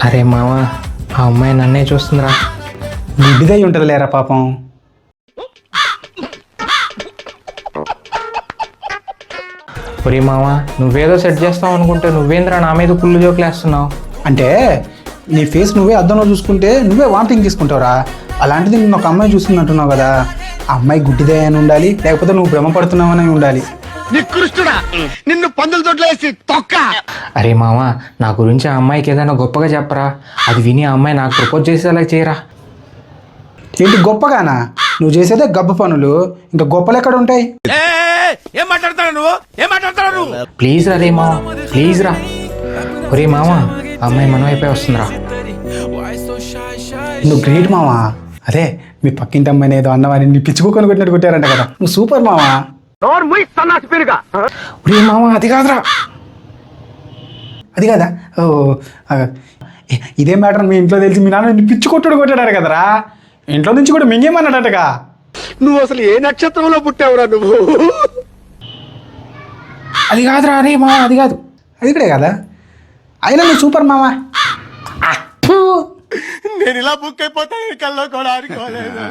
అరే మామ, ఆ అమ్మాయి నన్నే చూస్తుందిరా. గుడ్డిదై ఉంటుంది లేరా పాపం. ఒరే మామ, నువ్వేదో సెట్ చేస్తావు అనుకుంటే నువ్వేంద్రా నా మీద కుళ్ళు జోకులు వేస్తున్నావు? అంటే నీ ఫేస్ నువ్వే అద్దంలో చూసుకుంటే నువ్వే వామిటింగ్ తీసుకుంటావురా. అలాంటిది నేను ఒక అమ్మాయి చూస్తుంది అంటున్నావు కదా, ఆ అమ్మాయి గుడ్డిదే అని ఉండాలి, లేకపోతే నువ్వు భ్రమ పడుతున్నావని ఉండాలి. నిన్ను పందుల తోటలో వేసి తొక్క. అరే మామ, నా గురించి ఆ అమ్మాయికి ఏదైనా గొప్పగా చెప్పరా. అది విని ఆ అమ్మాయి నాకు ప్రపోజ్ చేసేలా చేయరా. ఏంటి గొప్పగానా? నువ్వు చేసేదే గబ్బ పనులు, ఇంకా గొప్పలు ఎక్కడ ఉంటాయి? ఏం మాట్లాడతాడు నువ్వు? ప్లీజ్ రా రే మామ, ప్లీజ్ రా. ఒరే మామ, ఆ అమ్మాయి మనం అయిపోయి వస్తుందిరా. నువ్వు గ్రేట్ మావా. అదే మీ పక్కింటి అమ్మాయిని ఏదో అన్నవారిని నీ పిచ్చుకోకొని కొట్టినట్టు కొట్టారంట కదా, నువ్వు సూపర్ మావా. ఒరే మామ, అది కాదురా. అది కదా. ఓ ఇదే మ్యాటర్ మీ ఇంట్లో తెలిసి మీ నాన్న పిచ్చి కొట్టాడు కదరా. ఇంట్లో నుంచి కూడా మింగేమన్నాడటగా. నువ్వు అసలు ఏ నక్షత్రంలో పుట్టావురా నువ్వు? అది కాదురా. అరే మామ, అది కాదు. అది ఇక్కడే కదా. అయినా నువ్వు సూపర్ మావా. నేను ఇలా బుక్ అయిపోతాను కల్లో కూడా అనుకోలేదు.